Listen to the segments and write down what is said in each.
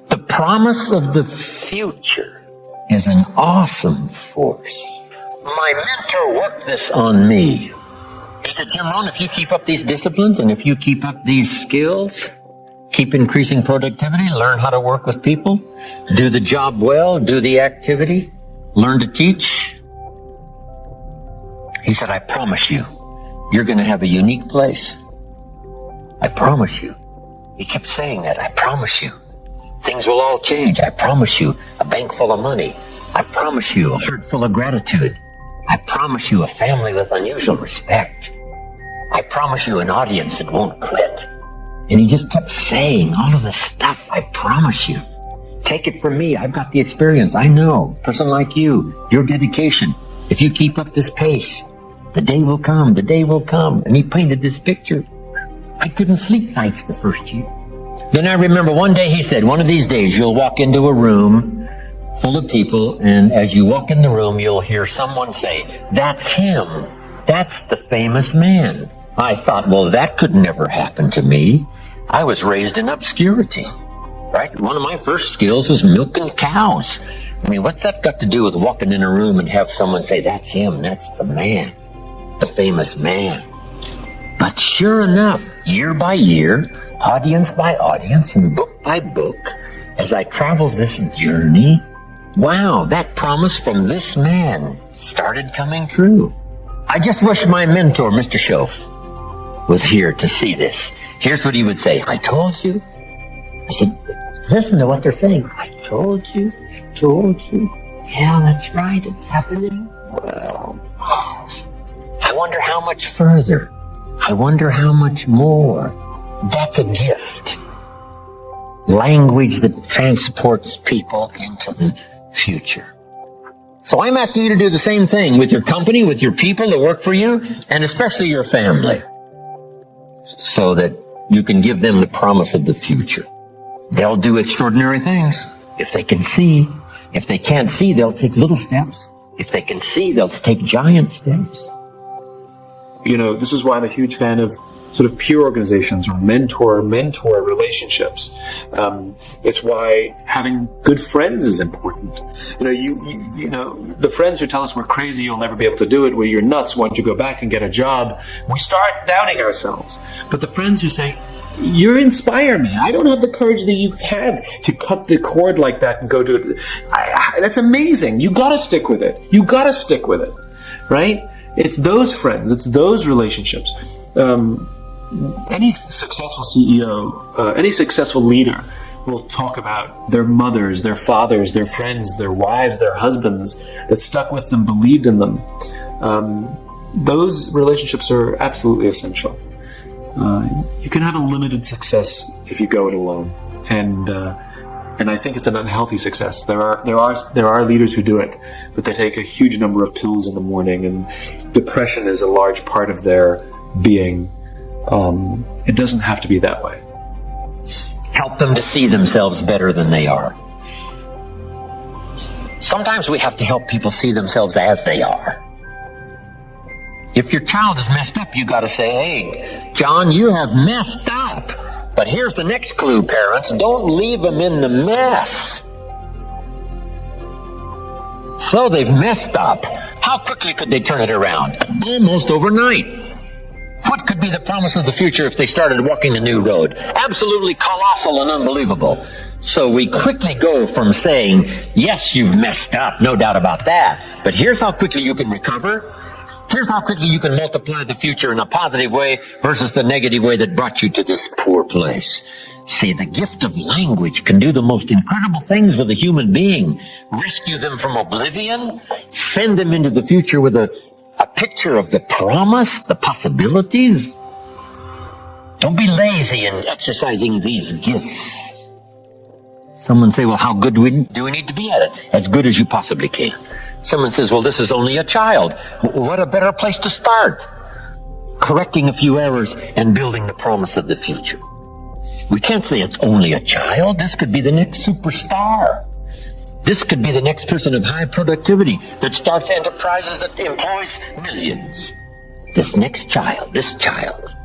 The promise of the future is an awesome force. My mentor worked this on me. He said, Jim Rohn, if you keep up these disciplines and if you keep up these skills, keep increasing productivity, learn how to work with people, do the job well, do the activity, learn to teach. He said, I promise you, you're going to have a unique place. I promise you. He kept saying that. I promise you. Things will all change. I promise you. A bank full of money. I promise you. A heart full of gratitude. I promise you. A family with unusual respect. I promise you. An audience that won't quit. And he just kept saying all of this stuff. I promise you. Take it from me. I've got the experience. I know. A person like you. Your dedication. If you keep up this pace, the day will come. The day will come. And he painted this picture. I couldn't sleep nights the first year. Then I remember one day he said, one of these days you'll walk into a room full of people, and as you walk in the room, you'll hear someone say, that's him. That's the famous man. I thought, well, that could never happen to me. I was raised in obscurity, right? One of my first skills was milking cows. I mean, what's that got to do with walking in a room and have someone say, that's him, that's the man, the famous man? But sure enough, year by year, audience by audience, and book by book, as I traveled this journey, wow, that promise from this man started coming true. I just wish my mentor, Mr. Schoaf, was here to see this. Here's what he would say. I told you. I said, listen to what they're saying. I told you. I told you. Yeah, that's right. It's happening. Well, I wonder how much further. I wonder how much more. That's a gift. Language that transports people into the future. So I'm asking you to do the same thing with your company, with your people that work for you, and especially your family, so that you can give them the promise of the future. They'll do extraordinary things if they can see. If they can't see, they'll take little steps. If they can see, they'll take giant steps. You know, this is why I'm a huge fan of sort of peer organizations or mentor relationships. It's why having good friends is important. You know, you know, the friends who tell us we're crazy, you'll never be able to do it, you're nuts, why don't you go back and get a job? We start doubting ourselves. But the friends who say, you inspire me. I don't have the courage that you have to cut the cord like that and go do it. That's amazing. You gotta stick with it. You gotta stick with it, right? It's those friends, it's those relationships. Any successful CEO, any successful leader will talk about their mothers, their fathers, their friends, their wives, their husbands that stuck with them, believed in them. Those relationships are absolutely essential. You can have a limited success if you go it alone, and I think it's an unhealthy success. There are leaders who do it, but they take a huge number of pills in the morning, and depression is a large part of their being. It doesn't have to be that way. Help them to see themselves better than they are. Sometimes we have to help people see themselves as they are. If your child is messed up, you got to say, hey, John, you have messed up. But here's the next clue, parents. Don't leave them in the mess. So they've messed up. How quickly could they turn it around? Almost overnight. What could be the promise of the future if they started walking the new road? Absolutely colossal and unbelievable. So we quickly go from saying, yes, you've messed up, no doubt about that, but here's how quickly you can recover. Here's how quickly you can multiply the future in a positive way versus the negative way that brought you to this poor place. See, the gift of language can do the most incredible things with a human being. Rescue them from oblivion, send them into the future with a picture of the promise, the possibilities. Don't be lazy in exercising these gifts. Someone say, well, how good do we need to be at it? As good as you possibly can. Someone says, well, this is only a child. What a better place to start. Correcting a few errors and building the promise of the future. We can't say it's only a child. This could be the next superstar. This could be the next person of high productivity that starts enterprises that employs millions. This child,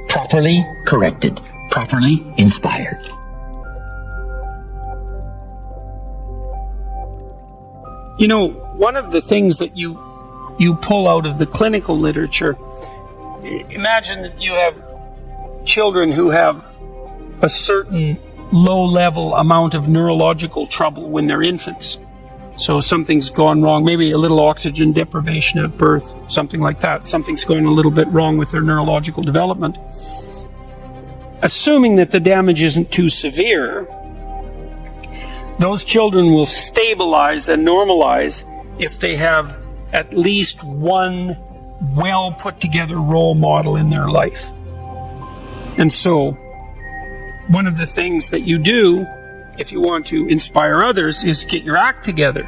properly corrected, properly inspired. One of the things that you pull out of the clinical literature, imagine that you have children who have a certain low-level amount of neurological trouble when they're infants. So something's gone wrong, maybe a little oxygen deprivation at birth, something like that. Something's going a little bit wrong with their neurological development. Assuming that the damage isn't too severe, those children will stabilize and normalize if they have at least one well put together role model in their life. And so, one of the things that you do if you want to inspire others is get your act together,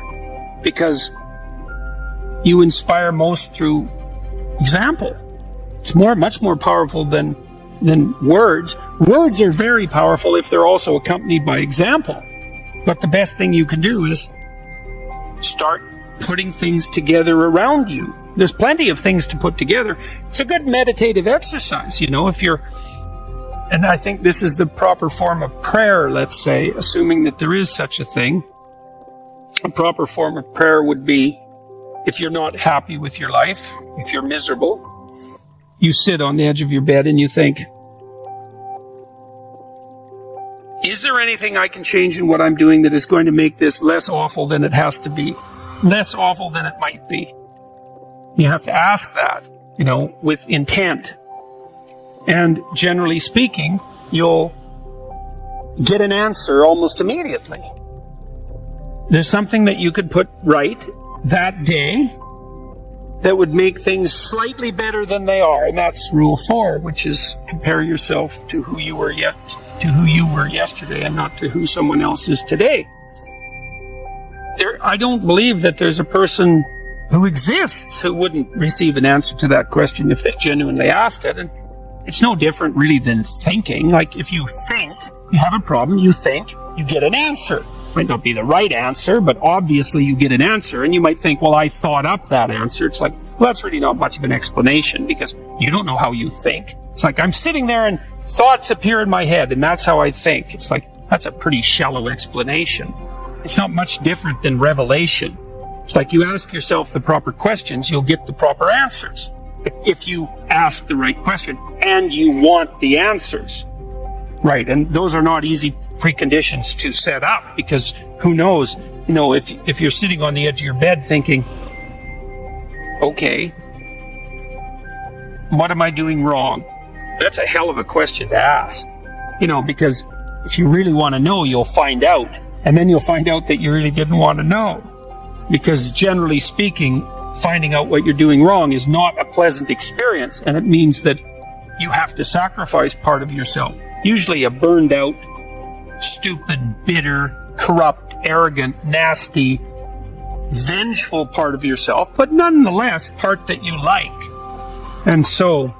because you inspire most through example. It's much more powerful than words. Words are very powerful if they're also accompanied by example. But the best thing you can do is start putting things together around you. There's plenty of things to put together. It's a good meditative exercise, if you're... And I think this is the proper form of prayer, let's say, assuming that there is such a thing. A proper form of prayer would be, if you're not happy with your life, if you're miserable, you sit on the edge of your bed and you think, is there anything I can change in what I'm doing that is going to make this less awful than it has to be? Less awful than it might be? You have to ask that, with intent. And generally speaking, you'll get an answer almost immediately. There's something that you could put right that day that would make things slightly better than they are. And that's rule 4, which is compare yourself to who you were yesterday and not to who someone else is today. I don't believe that there's a person who exists who wouldn't receive an answer to that question if they genuinely asked it. And it's no different really than thinking. Like if you think, you have a problem, you think, you get an answer. Might not be the right answer, but obviously you get an answer. And you might think, well, I thought up that answer. It's like, well, that's really not much of an explanation because you don't know how you think. It's like I'm sitting there and thoughts appear in my head and that's how I think. It's like, that's a pretty shallow explanation. It's not much different than revelation. It's like you ask yourself the proper questions, you'll get the proper answers. If you ask the right question and you want the answers. Right, and those are not easy preconditions to set up because who knows, if you're sitting on the edge of your bed thinking, okay, what am I doing wrong? That's a hell of a question to ask. Because if you really want to know, you'll find out. And then you'll find out that you really didn't want to know. Because generally speaking, finding out what you're doing wrong is not a pleasant experience, and it means that you have to sacrifice part of yourself. Usually a burned out, stupid, bitter, corrupt, arrogant, nasty, vengeful part of yourself, but nonetheless part that you like. And so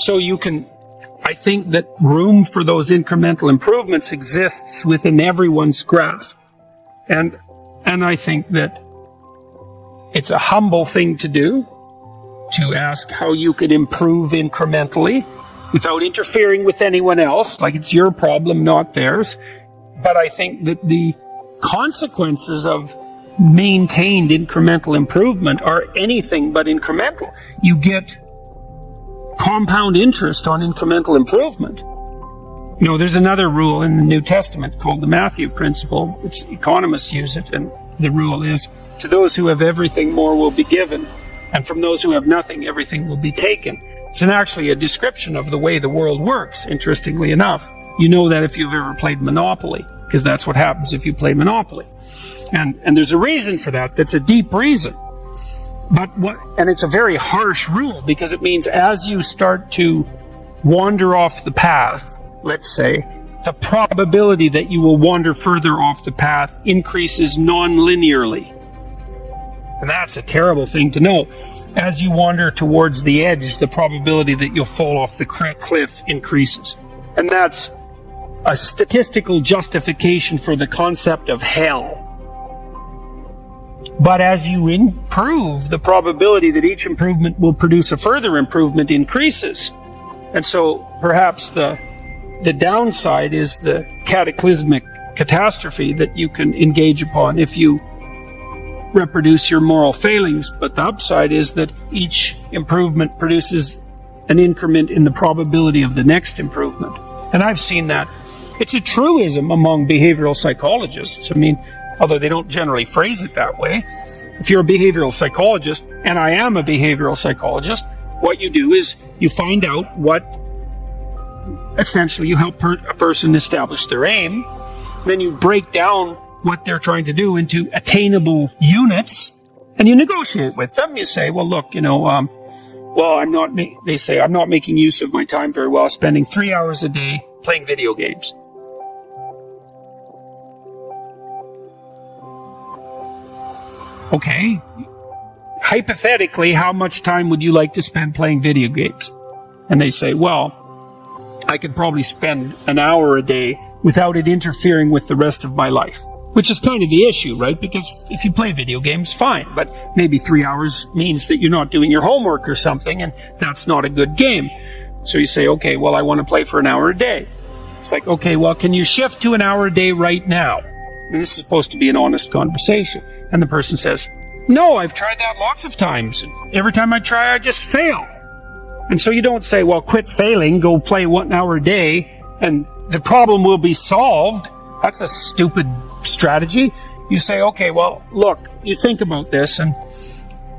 you can, I think that room for those incremental improvements exists within everyone's grasp. And I think that it's a humble thing to do, to ask how you could improve incrementally without interfering with anyone else, like it's your problem, not theirs. But I think that the consequences of maintained incremental improvement are anything but incremental. You get compound interest on incremental improvement. There's another rule in the New Testament called the Matthew Principle. Economists use it, and the rule is, to those who have everything, more will be given, and from those who have nothing, everything will be taken. It's actually a description of the way the world works, interestingly enough. You know that if you've ever played Monopoly, because that's what happens if you play Monopoly. And there's a reason for that. That's a deep reason. And it's a very harsh rule, because it means as you start to wander off the path, let's say, the probability that you will wander further off the path increases non-linearly. And that's a terrible thing to know. As you wander towards the edge, the probability that you'll fall off the cliff increases. And that's a statistical justification for the concept of hell. But as you improve, the probability that each improvement will produce a further improvement increases. And so perhaps the downside is the cataclysmic catastrophe that you can engage upon if you reproduce your moral failings. But the upside is that each improvement produces an increment in the probability of the next improvement. And I've seen that. It's a truism among behavioral psychologists. I mean, although they don't generally phrase it that way. If you're a behavioral psychologist, and I am a behavioral psychologist, what you do is you find out what, essentially you help a person establish their aim, then you break down what they're trying to do into attainable units, and you negotiate with them. You say, well, look, they say, I'm not making use of my time very well, spending 3 hours a day playing video games. Okay, hypothetically, how much time would you like to spend playing video games? And they say, well, I could probably spend an hour a day without it interfering with the rest of my life. Which is kind of the issue, right? Because if you play video games, fine. But maybe 3 hours means that you're not doing your homework or something, and that's not a good game. So you say, okay, well, I want to play for an hour a day. It's like, okay, well, can you shift to an hour a day right now? And this is supposed to be an honest conversation. And the person says, no, I've tried that lots of times. Every time I try, I just fail. And so you don't say, well, quit failing, go play 1 hour a day, and the problem will be solved. That's a stupid strategy. You say, okay, well, look, you think about this, and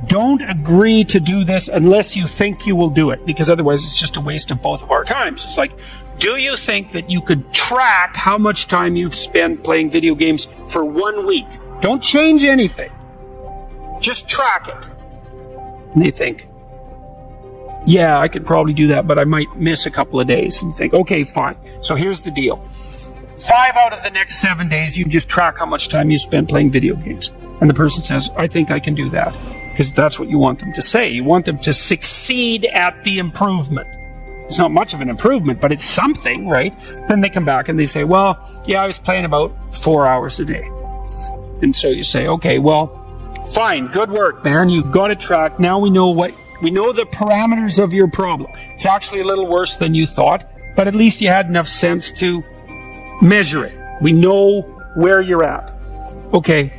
don't agree to do this unless you think you will do it, because otherwise it's just a waste of both of our times. It's like, do you think that you could track how much time you've spent playing video games for 1 week? Don't change anything. Just track it. And they think, yeah, I could probably do that, but I might miss a couple of days. And think, okay, fine. So here's the deal. 5 out of the next 7 days, you just track how much time you spend playing video games. And the person says, I think I can do that. Because that's what you want them to say. You want them to succeed at the improvement. It's not much of an improvement, but it's something, right? Then they come back and they say, well, yeah, I was playing about 4 hours a day. And so you say, okay, well, fine, good work, man. You got it tracked. Now we know the parameters of your problem. It's actually a little worse than you thought, but at least you had enough sense to measure it. We know where you're at. Okay.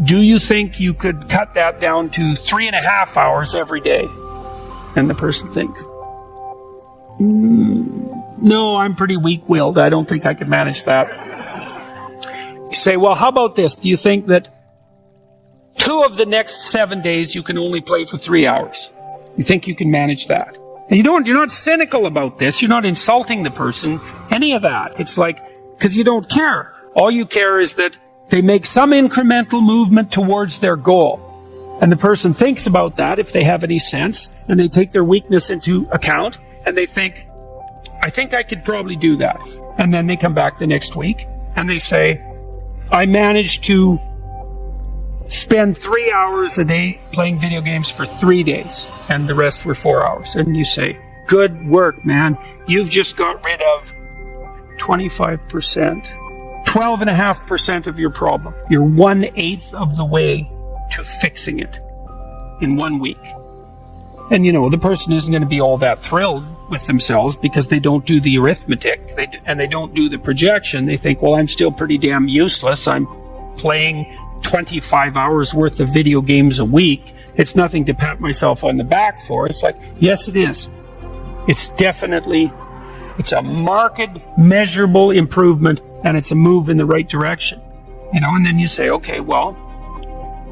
Do you think you could cut that down to 3.5 hours every day? And the person thinks, no, I'm pretty weak-willed. I don't think I can manage that. You say, well, how about this? Do you think that 2 of the next 7 days you can only play for 3 hours? You think you can manage that? And you're not cynical about this. You're not insulting the person, any of that. It's like, because you don't care. All you care is that they make some incremental movement towards their goal. And the person thinks about that, if they have any sense, and they take their weakness into account, and they think, I think I could probably do that. And then they come back the next week, and they say, I managed to spend 3 hours a day playing video games for 3 days, and the rest were 4 hours. And you say, good work, man. You've just got rid of 25%, 12.5% of your problem. You're 1/8 of the way to fixing it in 1 week. And the person isn't going to be all that thrilled with themselves because they don't do the arithmetic and they don't do the projection. They think, well, I'm still pretty damn useless. I'm playing 25 hours worth of video games a week. It's nothing to pat myself on the back for. It's like, yes, it is. It's a marked, measurable improvement, and it's a move in the right direction. And then you say, okay, well,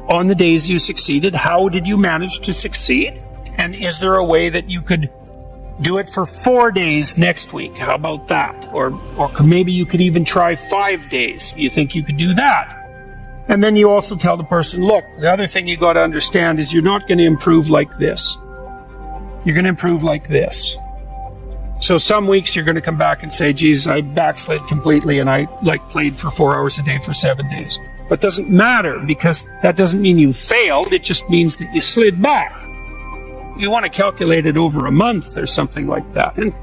on the days you succeeded, how did you manage to succeed? And is there a way that you could do it for 4 days next week? How about that? Or maybe you could even try 5 days. You think you could do that? And then you also tell the person, look, the other thing you got to understand is you're not going to improve like this. You're going to improve like this. So some weeks you're going to come back and say, geez, I backslid completely and I played for 4 hours a day for 7 days. But it doesn't matter, because that doesn't mean you failed. It just means that you slid back. You want to calculate it over a month or something like that. And,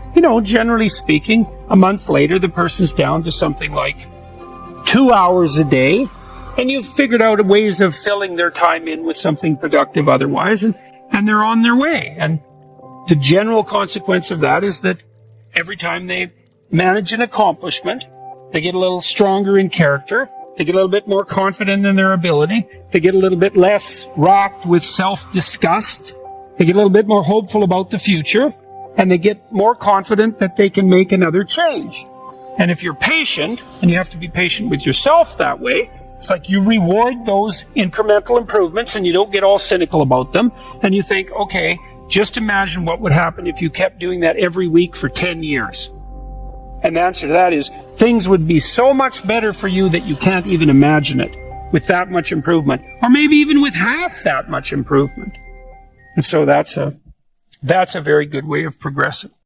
generally speaking, a month later, the person's down to something like 2 hours a day. And you've figured out ways of filling their time in with something productive otherwise. And they're on their way. And the general consequence of that is that every time they manage an accomplishment, They get a little stronger in character. They get a little bit more confident in their ability. They get a little bit less rocked with self-disgust. They get a little bit more hopeful about the future. And they get more confident that they can make another change. And if you're patient, and you have to be patient with yourself that way, it's like you reward those incremental improvements and you don't get all cynical about them. And you think, okay, just imagine what would happen if you kept doing that every week for 10 years. And the answer to that is things would be so much better for you that you can't even imagine it with that much improvement, or maybe even with half that much improvement. And so that's a very good way of progressing.